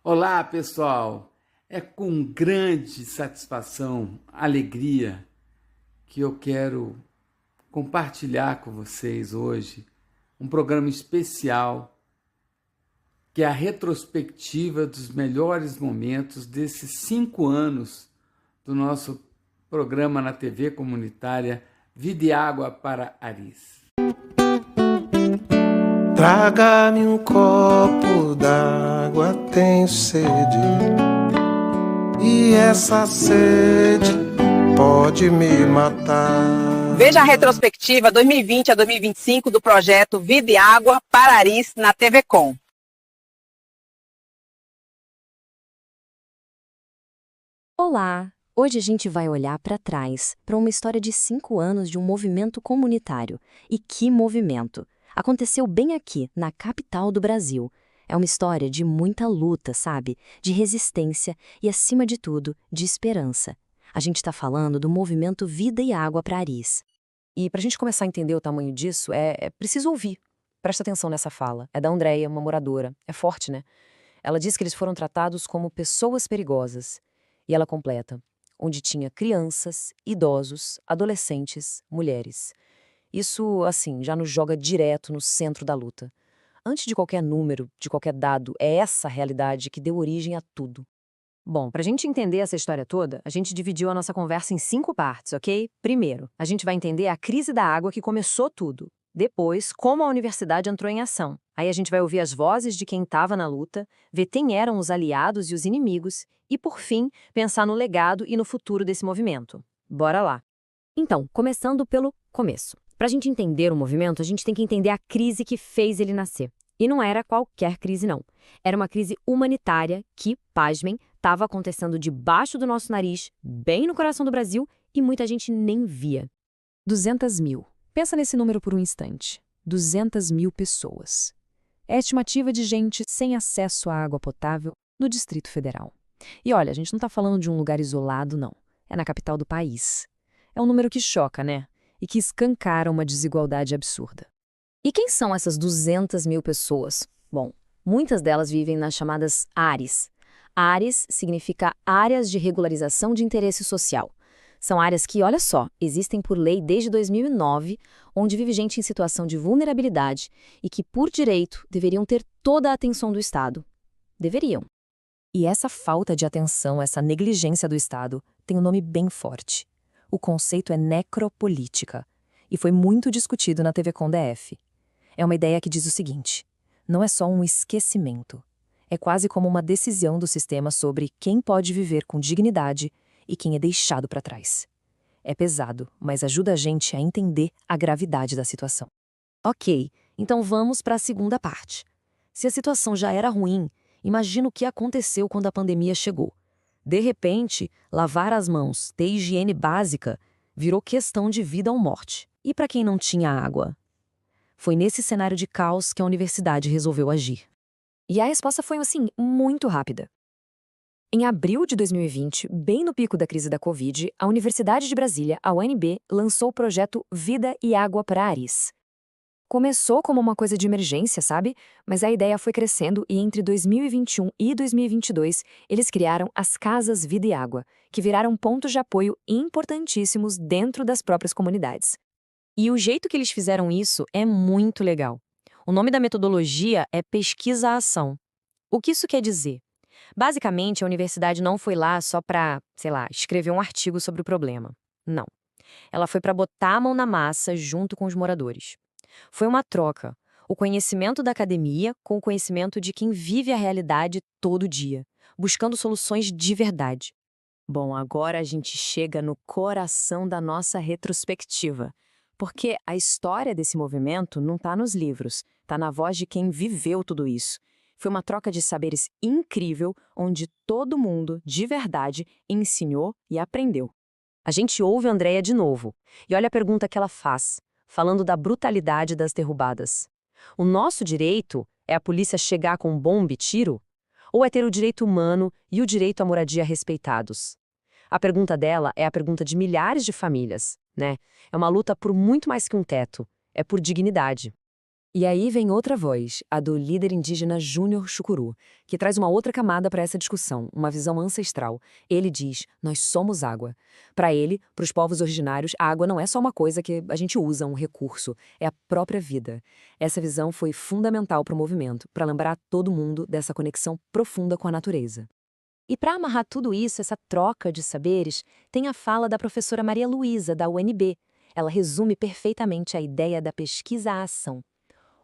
Olá, pessoal! É com grande satisfação, alegria, que eu quero compartilhar com vocês hoje um programa especial que é a retrospectiva dos melhores momentos desses 5 anos do nosso programa na TV comunitária Vida e Água para Aris. Traga-me um copo d'água, tenho sede, e essa sede pode me matar. Veja a retrospectiva 2020 a 2025 do projeto Vida e Água para Aris na TV Com. Olá! Hoje a gente vai olhar para trás, para uma história de 5 anos de um movimento comunitário. E que movimento! Aconteceu bem aqui, na capital do Brasil. É uma história de muita luta, sabe? De resistência e, acima de tudo, de esperança. A gente está falando do movimento Vida e Água para Aris. E para a gente começar a entender o tamanho disso, é preciso ouvir. Presta atenção nessa fala. É da Andréia, uma moradora. É forte, né? Ela diz que eles foram tratados como pessoas perigosas. E ela completa, onde tinha crianças, idosos, adolescentes, mulheres. Isso, assim, já nos joga direto no centro da luta. Antes de qualquer número, de qualquer dado, é essa realidade que deu origem a tudo. Bom, para a gente entender essa história toda, a gente dividiu a nossa conversa em 5 partes, ok? Primeiro, a gente vai entender a crise da água que começou tudo. Depois, como a universidade entrou em ação. Aí a gente vai ouvir as vozes de quem estava na luta, ver quem eram os aliados e os inimigos, e, por fim, pensar no legado e no futuro desse movimento. Bora lá! Então, começando pelo começo. Para a gente entender o movimento, a gente tem que entender a crise que fez ele nascer. E não era qualquer crise, não. Era uma crise humanitária que, pasmem, estava acontecendo debaixo do nosso nariz, bem no coração do Brasil, e muita gente nem via. 200 mil. Pensa nesse número por um instante. 200 mil pessoas. É a estimativa de gente sem acesso à água potável no Distrito Federal. E olha, a gente não está falando de um lugar isolado, não. É na capital do país. É um número que choca, né? E que escancara uma desigualdade absurda. E quem são essas 200 mil pessoas? Bom, muitas delas vivem nas chamadas ARES. ARES significa Áreas de Regularização de Interesse Social. São áreas que, olha só, existem por lei desde 2009, onde vive gente em situação de vulnerabilidade e que, por direito, deveriam ter toda a atenção do Estado. Deveriam. E essa falta de atenção, essa negligência do Estado, tem um nome bem forte. O conceito é necropolítica e foi muito discutido na TV Com DF. É uma ideia que diz o seguinte: não é só um esquecimento. É quase como uma decisão do sistema sobre quem pode viver com dignidade e quem é deixado para trás. É pesado, mas ajuda a gente a entender a gravidade da situação. Ok, então vamos para a segunda parte. Se a situação já era ruim, imagina o que aconteceu quando a pandemia chegou. De repente, lavar as mãos, ter higiene básica, virou questão de vida ou morte. E para quem não tinha água? Foi nesse cenário de caos que a universidade resolveu agir. E a resposta foi, assim, muito rápida. Em abril de 2020, bem no pico da crise da Covid, a Universidade de Brasília, a UNB, lançou o projeto Vida e Água para Aris. Começou como uma coisa de emergência, sabe? Mas a ideia foi crescendo e entre 2021 e 2022, eles criaram as Casas Vida e Água, que viraram pontos de apoio importantíssimos dentro das próprias comunidades. E o jeito que eles fizeram isso é muito legal. O nome da metodologia é pesquisa-ação. O que isso quer dizer? Basicamente, a universidade não foi lá só para, escrever um artigo sobre o problema. Não. Ela foi para botar a mão na massa junto com os moradores. Foi uma troca. O conhecimento da academia com o conhecimento de quem vive a realidade todo dia, buscando soluções de verdade. Bom, agora a gente chega no coração da nossa retrospectiva. Porque a história desse movimento não está nos livros, está na voz de quem viveu tudo isso. Foi uma troca de saberes incrível, onde todo mundo, de verdade, ensinou e aprendeu. A gente ouve a Andréia de novo, e olha a pergunta que ela faz, falando da brutalidade das derrubadas. O nosso direito é a polícia chegar com bomba e tiro? Ou é ter o direito humano e o direito à moradia respeitados? A pergunta dela é a pergunta de milhares de famílias, né? É uma luta por muito mais que um teto, é por dignidade. E aí vem outra voz, a do líder indígena Júnior Chucuru, que traz uma outra camada para essa discussão, uma visão ancestral. Ele diz, nós somos água. Para ele, para os povos originários, a água não é só uma coisa que a gente usa, um recurso, é a própria vida. Essa visão foi fundamental para o movimento, para lembrar todo mundo dessa conexão profunda com a natureza. E para amarrar tudo isso, essa troca de saberes, tem a fala da professora Maria Luísa, da UNB. Ela resume perfeitamente a ideia da pesquisa à ação.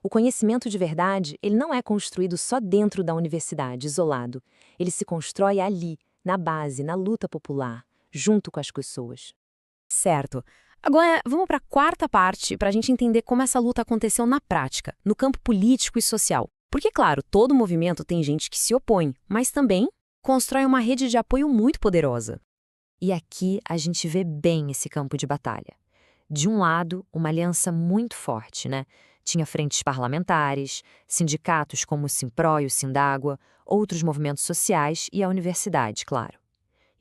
O conhecimento de verdade, ele não é construído só dentro da universidade, isolado. Ele se constrói ali, na base, na luta popular, junto com as pessoas. Certo. Agora, vamos para a quarta parte, para a gente entender como essa luta aconteceu na prática, no campo político e social. Porque, claro, todo movimento tem gente que se opõe, mas também constrói uma rede de apoio muito poderosa. E aqui a gente vê bem esse campo de batalha. De um lado, uma aliança muito forte, né? Tinha frentes parlamentares, sindicatos como o Simpro e o Sindágua, outros movimentos sociais e a universidade, claro.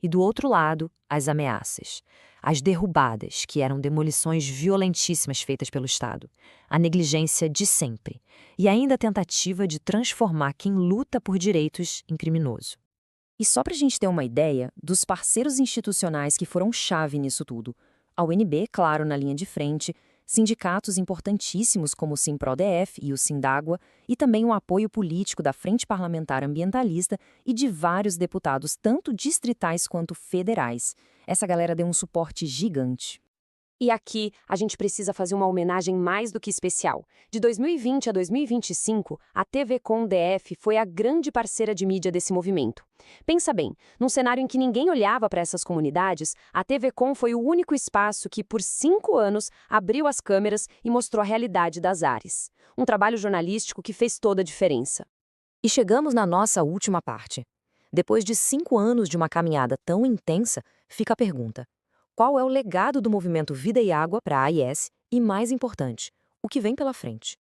E do outro lado, as ameaças. As derrubadas, que eram demolições violentíssimas feitas pelo Estado. A negligência de sempre. E ainda a tentativa de transformar quem luta por direitos em criminoso. E só para a gente ter uma ideia dos parceiros institucionais que foram chave nisso tudo. A UNB, claro, na linha de frente, sindicatos importantíssimos como o Simpro-DF e o Sindágua, e também o apoio político da Frente Parlamentar Ambientalista e de vários deputados, tanto distritais quanto federais. Essa galera deu um suporte gigante. E aqui, a gente precisa fazer uma homenagem mais do que especial. De 2020 a 2025, a TV Com DF foi a grande parceira de mídia desse movimento. Pensa bem, num cenário em que ninguém olhava para essas comunidades, a TV Com foi o único espaço que, por 5 anos, abriu as câmeras e mostrou a realidade das áreas. Um trabalho jornalístico que fez toda a diferença. E chegamos na nossa última parte. Depois de 5 anos de uma caminhada tão intensa, fica a pergunta. Qual é o legado do movimento Vida e Água para a AIS e, mais importante, o que vem pela frente?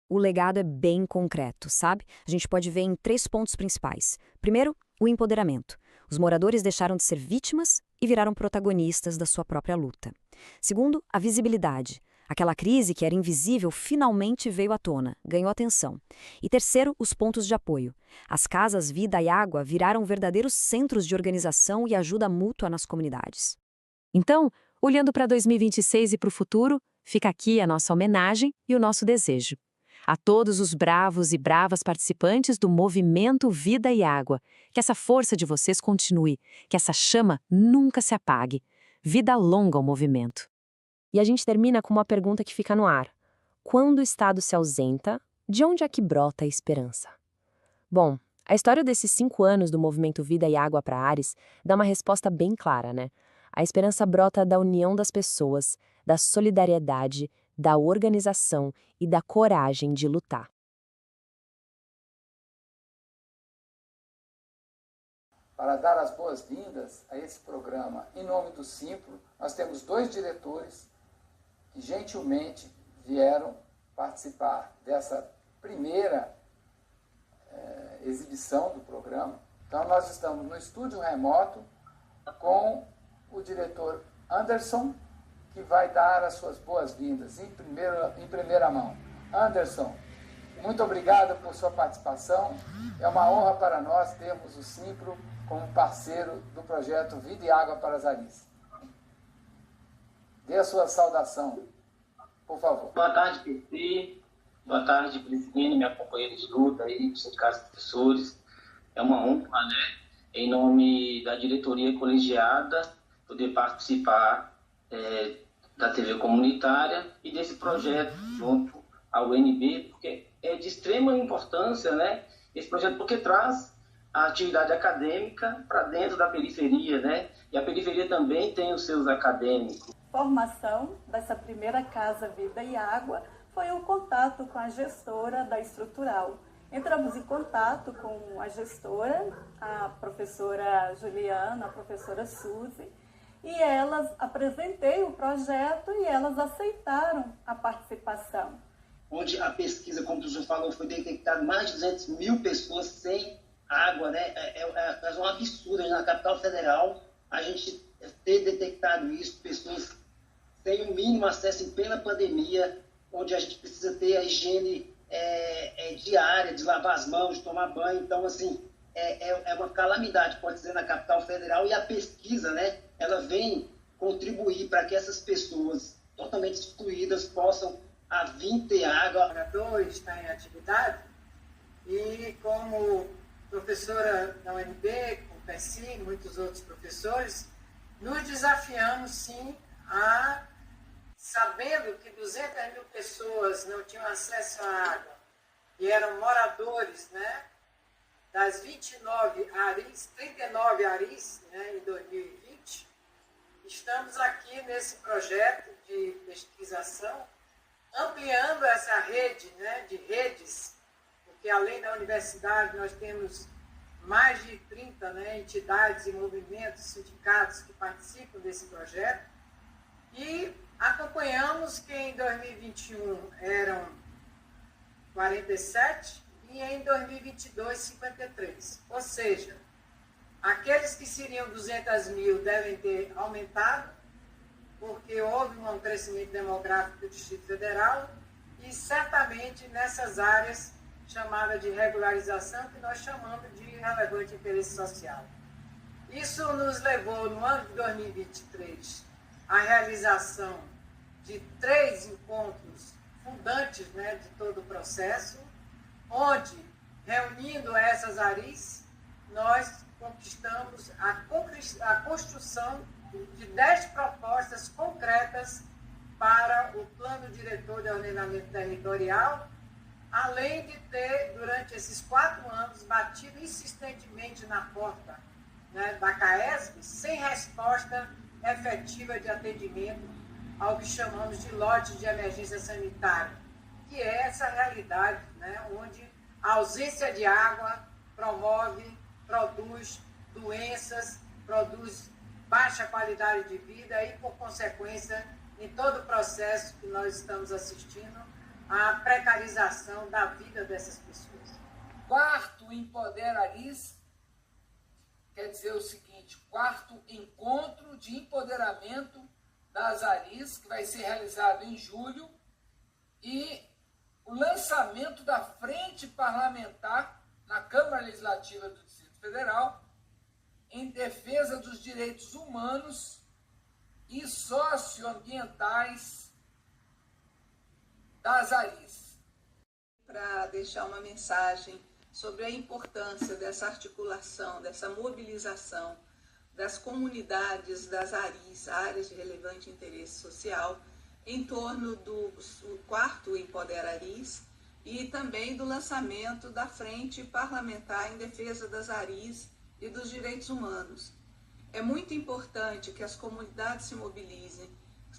O legado é bem concreto, sabe? A gente pode ver em 3 pontos principais. Primeiro, o empoderamento. Os moradores deixaram de ser vítimas e viraram protagonistas da sua própria luta. Segundo, a visibilidade. Aquela crise que era invisível finalmente veio à tona, ganhou atenção. E terceiro, os pontos de apoio. As casas Vida e Água viraram verdadeiros centros de organização e ajuda mútua nas comunidades. Então, olhando para 2026 e para o futuro, fica aqui a nossa homenagem e o nosso desejo. A todos os bravos e bravas participantes do movimento Vida e Água, que essa força de vocês continue, que essa chama nunca se apague. Vida longa ao movimento. E a gente termina com uma pergunta que fica no ar. Quando o Estado se ausenta, de onde é que brota a esperança? Bom, a história desses 5 anos do movimento Vida e Água para Ares dá uma resposta bem clara, né? A esperança brota da união das pessoas, da solidariedade, da organização e da coragem de lutar. Para dar as boas-vindas a esse programa, em nome do Simpro, nós temos 2 diretores que gentilmente vieram participar dessa primeira exibição do programa. Então, nós estamos no estúdio remoto com o diretor Anderson, que vai dar as suas boas-vindas em primeira mão. Anderson, muito obrigado por sua participação. É uma honra para nós termos o Simpro como parceiro do projeto Vida e Água para as Ares. Dê a sua saudação, por favor. Boa tarde, PT. Boa tarde, Priscila, minha companheira de luta aí, dos sindicatos professores. É uma honra, né, em nome da diretoria colegiada, poder participar da TV comunitária e desse projeto junto à UNB, porque é de extrema importância, né, esse projeto, porque traz a atividade acadêmica para dentro da periferia, né, e a periferia também tem os seus acadêmicos. Formação dessa primeira Casa Vida e Água foi o contato com a gestora da estrutural. Entramos em contato com a gestora, a professora Juliana, a professora Suzy, e elas apresentei o projeto e elas aceitaram a participação. Onde a pesquisa, como o professor falou, foi detectado mais de 200 mil pessoas sem água, né? É um absurdo. Na capital federal, a gente ter detectado isso, pessoas sem o mínimo acesso em plena pandemia, onde a gente precisa ter a higiene diária, de lavar as mãos, de tomar banho. Então, assim, é uma calamidade, pode dizer, na capital federal. E a pesquisa, né, ela vem contribuir para que essas pessoas totalmente excluídas possam a vir ter água. O laboratório está em atividade e, como professora da UNB, com o PECI e muitos outros professores, nos desafiamos, sim, sabendo que 200 mil pessoas não tinham acesso à água e eram moradores, né, das 29 ARIs, 39 ARIs, né, em 2020, estamos aqui nesse projeto de pesquisação, ampliando essa rede, né, de redes, porque além da universidade nós temos mais de 30, né, entidades e movimentos, sindicatos que participam desse projeto, e acompanhamos que em 2021 eram 47 e em 2022 53. Ou seja, aqueles que seriam 200 mil devem ter aumentado, porque houve um crescimento demográfico do Distrito Federal e certamente nessas áreas chamadas de regularização, que nós chamamos de relevante interesse social. Isso nos levou, no ano de 2023, à realização de 3 encontros fundantes, né, de todo o processo, onde, reunindo essas ARIs, nós conquistamos a construção de 10 propostas concretas para o Plano Diretor de Ordenamento Territorial, além de ter, durante esses 4 anos, batido insistentemente na porta, né, da CAESB, sem resposta efetiva de atendimento ao que chamamos de lote de emergência sanitária, que é essa realidade, né, onde a ausência de água produz doenças, produz baixa qualidade de vida e, por consequência, em todo o processo que nós estamos assistindo, a precarização da vida dessas pessoas. Quarto Empoderaris quer dizer o seguinte: quarto encontro de empoderamento das ARIs, que vai ser realizado em julho, e o lançamento da Frente Parlamentar na Câmara Legislativa do Distrito Federal em defesa dos direitos humanos e socioambientais das ARIs. Para deixar uma mensagem sobre a importância dessa articulação, dessa mobilização das comunidades das ARIs, áreas de relevante interesse social, em torno do 4º Empodera ARIs e também do lançamento da Frente Parlamentar em Defesa das ARIs e dos Direitos Humanos. É muito importante que as comunidades se mobilizem,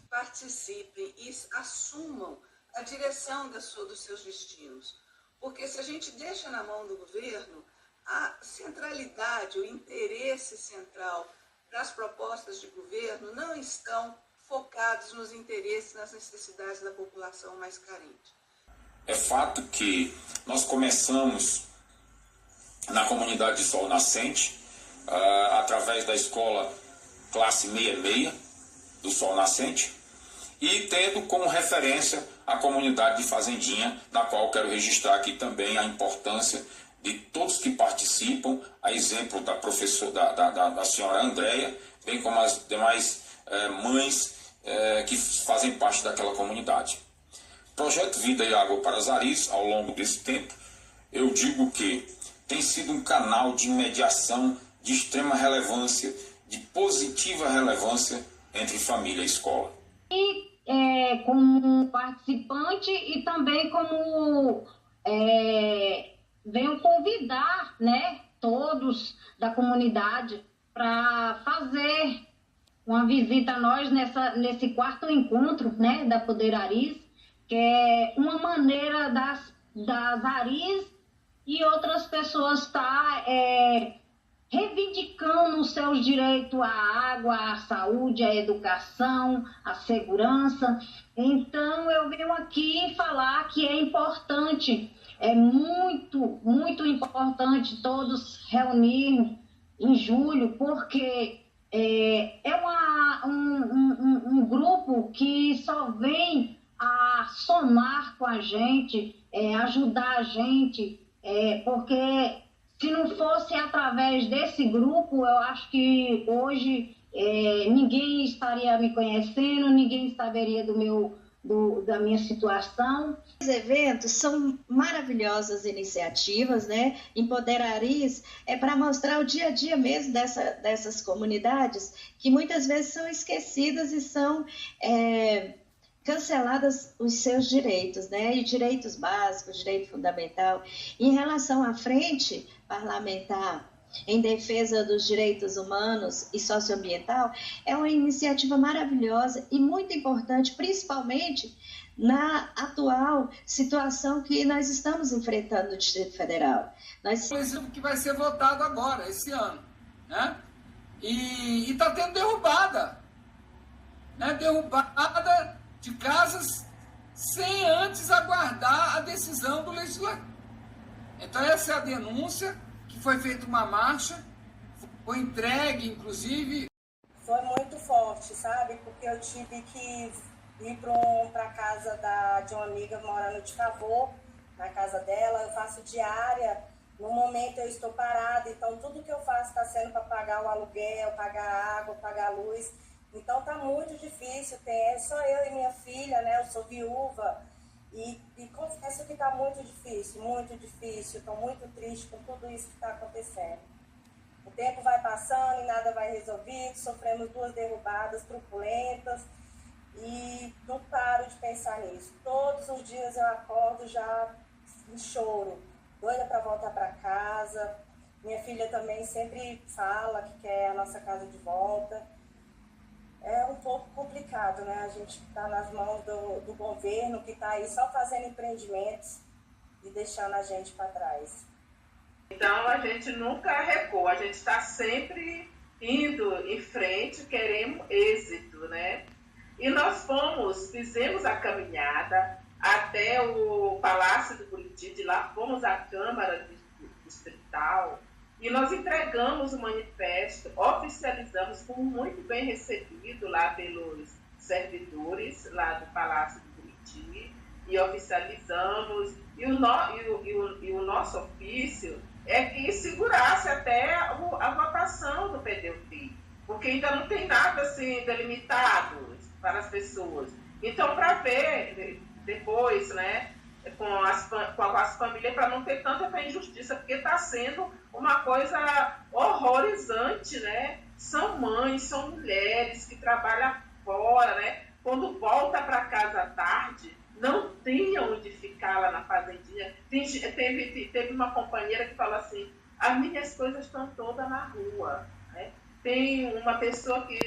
participem e assumam a direção dos seus destinos. Porque se a gente deixa na mão do governo, a centralidade, o interesse central das propostas de governo não estão focados nos interesses, nas necessidades da população mais carente. É fato que nós começamos na comunidade de Sol Nascente, através da escola classe 66 do Sol Nascente, e tendo como referência a comunidade de Fazendinha, na qual quero registrar aqui também a importância de todos que participam, a exemplo da professora, da senhora Andréia, bem como as demais mães que fazem parte daquela comunidade. Projeto Vida e Água para as ARIs, ao longo desse tempo, eu digo que tem sido um canal de mediação de extrema relevância, de positiva relevância entre família e escola. E como participante e também como venho convidar, né, todos da comunidade para fazer uma visita a nós nesse 4º encontro, né, da Poder ARIs, que é uma maneira das ARIs e outras pessoas estar reivindicando os seus direitos à água, à saúde, à educação, à segurança. Então, eu venho aqui falar que é importante, é muito, muito importante todos reunirmos em julho, porque é um grupo que só vem a somar com a gente ajudar a gente, porque se não fosse através desse grupo, eu acho que hoje ninguém estaria me conhecendo, ninguém saberia da minha situação. Os eventos são maravilhosas iniciativas, né? Empoderariz é para mostrar o dia a dia mesmo dessas comunidades que muitas vezes são esquecidas e são canceladas os seus direitos, né? E direitos básicos, direito fundamental. Em relação à frente parlamentar em defesa dos direitos humanos e socioambiental, é uma iniciativa maravilhosa e muito importante, principalmente na atual situação que nós estamos enfrentando no Distrito Federal. Que vai ser votado agora, esse ano, né? E está tendo derrubada, né? Derrubada de casas sem antes aguardar a decisão do legislativo. Então essa é a denúncia, que foi feita uma marcha, foi entregue, inclusive. Foi muito forte, sabe? Porque eu tive que ir para a casa de uma amiga morando de favor, na casa dela. Eu faço diária, no momento eu estou parada, então tudo que eu faço está sendo para pagar o aluguel, pagar a água, pagar a luz. Então está muito difícil, só eu e minha filha, né? Eu sou viúva. E confesso que está muito difícil, estou muito triste com tudo isso que está acontecendo. O tempo vai passando e nada vai resolvido, sofremos 2 derrubadas truculentas e não paro de pensar nisso. Todos os dias eu acordo já em choro, doida para voltar para casa. Minha filha também sempre fala que quer a nossa casa de volta. É um pouco complicado, né? A gente está nas mãos do governo que está aí só fazendo empreendimentos e deixando a gente para trás. Então a gente nunca recua, a gente está sempre indo em frente, queremos êxito, né? E nós fizemos a caminhada até o Palácio do Buriti, de lá fomos à Câmara Distrital, e nós entregamos o manifesto, oficializamos, fomos muito bem recebidos lá pelos servidores lá do Palácio do Buriti, e oficializamos, e o nosso ofício é que segurasse até a votação do PDUT, porque ainda não tem nada assim delimitado para as pessoas. Então, para ver depois, né, com as famílias, para não ter tanta injustiça, porque está sendo uma coisa horrorizante, né? São mães, são mulheres que trabalham fora, né? Quando volta para casa à tarde, não tinha onde ficar lá na fazendinha. Teve uma companheira que falou assim, as minhas coisas estão todas na rua, né? Tem uma pessoa que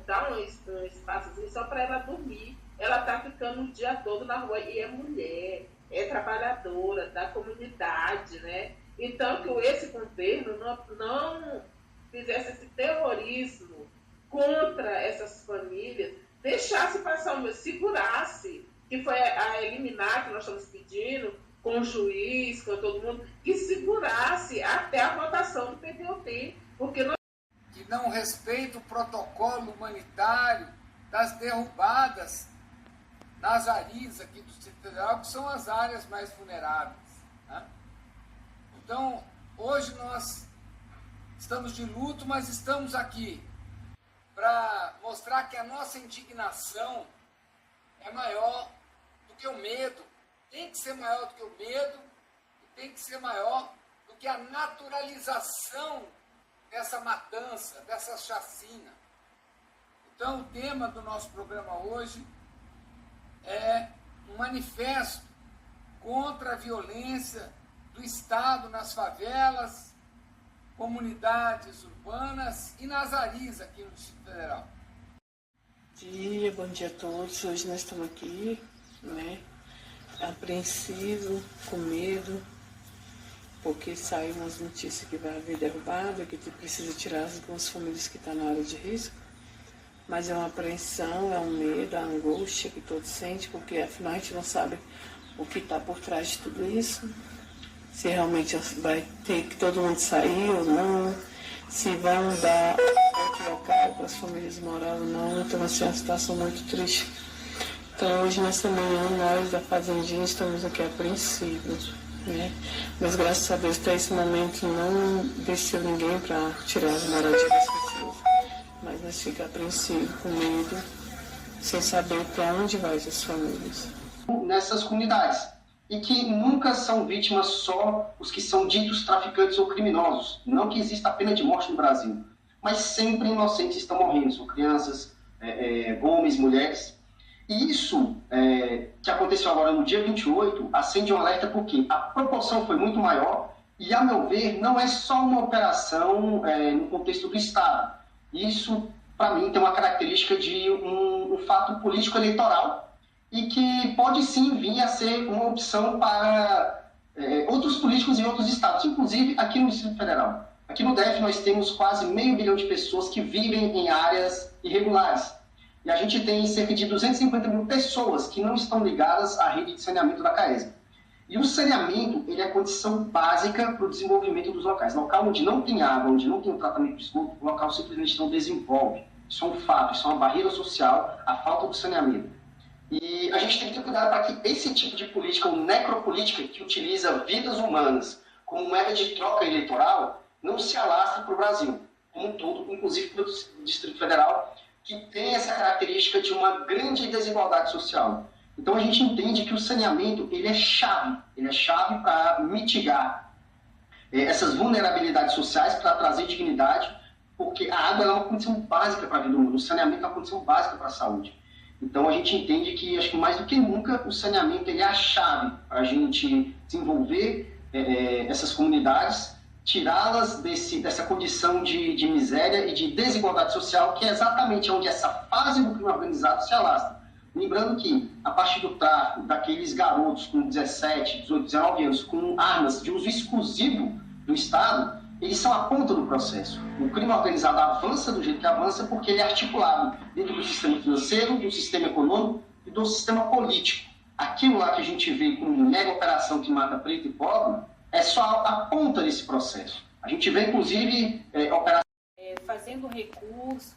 dá um espaçozinho só para ela dormir. Ela está ficando o dia todo na rua e é mulher, é trabalhadora da comunidade, né? Então, que esse governo não fizesse esse terrorismo contra essas famílias, deixasse passar segurasse, que foi a eliminar, que nós estamos pedindo, com o juiz, com todo mundo, que segurasse até a votação do PDUT, porque nós... Que não respeita o protocolo humanitário das derrubadas nas áreas aqui do Distrito Federal, que são as áreas mais vulneráveis, né? Então, hoje nós estamos de luto, mas estamos aqui para mostrar que a nossa indignação é maior do que o medo, tem que ser maior do que o medo e tem que ser maior do que a naturalização dessa matança, dessa chacina. Então, o tema do nosso programa hoje é um manifesto contra a violência do Estado nas favelas, comunidades urbanas e nas ARIs aqui no Distrito Federal. Bom dia a todos. Hoje nós estamos aqui, né, apreensivo, com medo, porque saiu umas notícias que vai haver derrubada, que precisa tirar algumas famílias que estão na área de risco. Mas é uma apreensão, é um medo, é uma angústia que todos sentem, porque afinal a gente não sabe o que está por trás de tudo isso. Se realmente vai ter que todo mundo sair ou não, se vão dar outro local para as famílias morar ou não. Então vai ser uma situação muito triste. Então, hoje, nessa manhã, nós da Fazendinha estamos aqui apreensivos, né? Mas, graças a Deus, até esse momento não desceu ninguém para tirar as moradias das pessoas. Mas nós ficamos apreensivos, com medo, sem saber para onde vai essas famílias. Nessas comunidades, e que nunca são vítimas só os que são ditos traficantes ou criminosos. Não que exista a pena de morte no Brasil, mas sempre inocentes estão morrendo, são crianças, homens, mulheres. E isso que aconteceu agora no dia 28 acende um alerta porque a proporção foi muito maior e, a meu ver, não é só uma operação no contexto do Estado. Isso, para mim, tem uma característica de um fato político-eleitoral e que pode sim vir a ser uma opção para outros políticos em outros estados, inclusive aqui no Distrito Federal. Aqui no DF nós temos quase 500 mil de pessoas que vivem em áreas irregulares. E a gente tem cerca de 250 mil pessoas que não estão ligadas à rede de saneamento da CAESB. E o saneamento ele é a condição básica para o desenvolvimento dos locais. Local onde não tem água, onde não tem o tratamento de esgoto, o local simplesmente não desenvolve. Isso é um fato, isso é uma barreira social, a falta do saneamento. E a gente tem que ter cuidado para que esse tipo de política, ou necropolítica, que utiliza vidas humanas como moeda de troca eleitoral, não se alastre para o Brasil, como um todo, inclusive para o Distrito Federal, que tem essa característica de uma grande desigualdade social. Então a gente entende que o saneamento ele é chave para mitigar essas vulnerabilidades sociais, para trazer dignidade, porque a água é uma condição básica para a vida humana, o saneamento é uma condição básica para a saúde. Então a gente entende que, acho que mais do que nunca, o saneamento ele é a chave para a gente desenvolver essas comunidades, tirá-las dessa condição de miséria e de desigualdade social, que é exatamente onde essa fase do crime organizado se alastra. Lembrando que, a partir do tráfico daqueles garotos com 17, 18, 19 anos, com armas de uso exclusivo do Estado, eles são a ponta do processo. O crime organizado avança do jeito que avança porque ele é articulado dentro do sistema financeiro, do sistema econômico e do sistema político. Aquilo lá que a gente vê como mega operação que mata preto e pobre é só a ponta desse processo. A gente vê, inclusive, operações... fazendo recurso,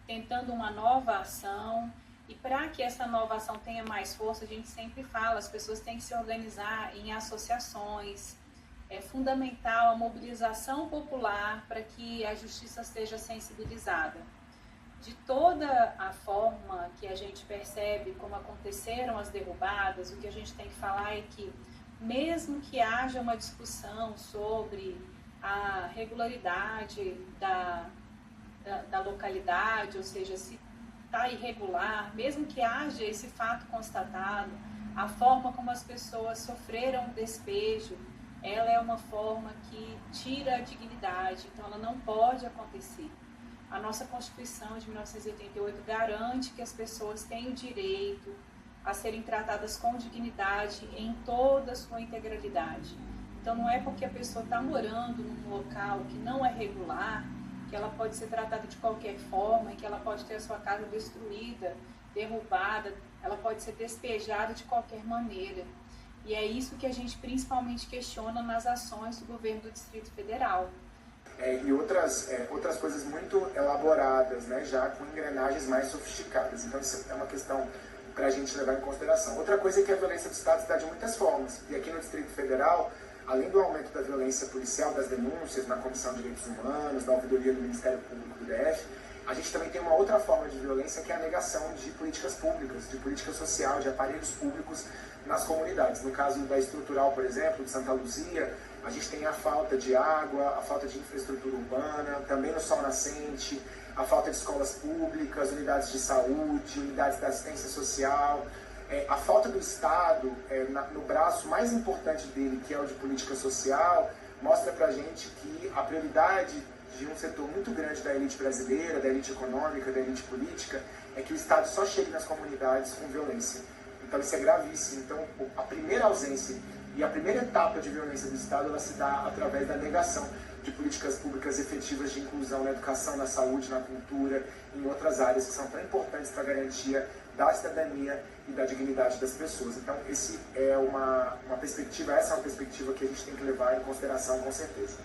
tentando uma nova ação. E para que essa nova ação tenha mais força, a gente sempre fala, as pessoas têm que se organizar em associações. É fundamental a mobilização popular para que a justiça seja sensibilizada. De toda a forma que a gente percebe como aconteceram as derrubadas, o que a gente tem que falar é que, mesmo que haja uma discussão sobre a regularidade da localidade, ou seja, se está irregular, mesmo que haja esse fato constatado, a forma como as pessoas sofreram o despejo, ela é uma forma que tira a dignidade, então ela não pode acontecer. A nossa Constituição de 1988 garante que as pessoas têm o direito a serem tratadas com dignidade em toda a sua integralidade. Então não é porque a pessoa está morando num local que não é regular, que ela pode ser tratada de qualquer forma, e que ela pode ter a sua casa destruída, derrubada, ela pode ser despejada de qualquer maneira. E é isso que a gente principalmente questiona nas ações do governo do Distrito Federal. E outras coisas muito elaboradas, né, já com engrenagens mais sofisticadas. Então isso é uma questão para a gente levar em consideração. Outra coisa é que a violência do Estado se dá de muitas formas. E aqui no Distrito Federal, além do aumento da violência policial, das denúncias na Comissão de Direitos Humanos, na ouvidoria do Ministério Público do DF, a gente também tem uma outra forma de violência, que é a negação de políticas públicas, de política social, de aparelhos públicos nas comunidades. No caso da estrutural, por exemplo, de Santa Luzia, a gente tem a falta de água, a falta de infraestrutura urbana, também no Sol Nascente, a falta de escolas públicas, unidades de saúde, unidades da assistência social, a falta do Estado no braço mais importante dele, que é o de política social, mostra pra gente que a prioridade de um setor muito grande da elite brasileira, da elite econômica, da elite política, é que o Estado só chegue nas comunidades com violência. Então isso é gravíssimo. Então a primeira ausência e a primeira etapa de violência do Estado, ela se dá através da negação de políticas públicas efetivas de inclusão na educação, na saúde, na cultura, em outras áreas que são tão importantes para a garantia da cidadania e da dignidade das pessoas. Então essa é uma perspectiva que a gente tem que levar em consideração com certeza.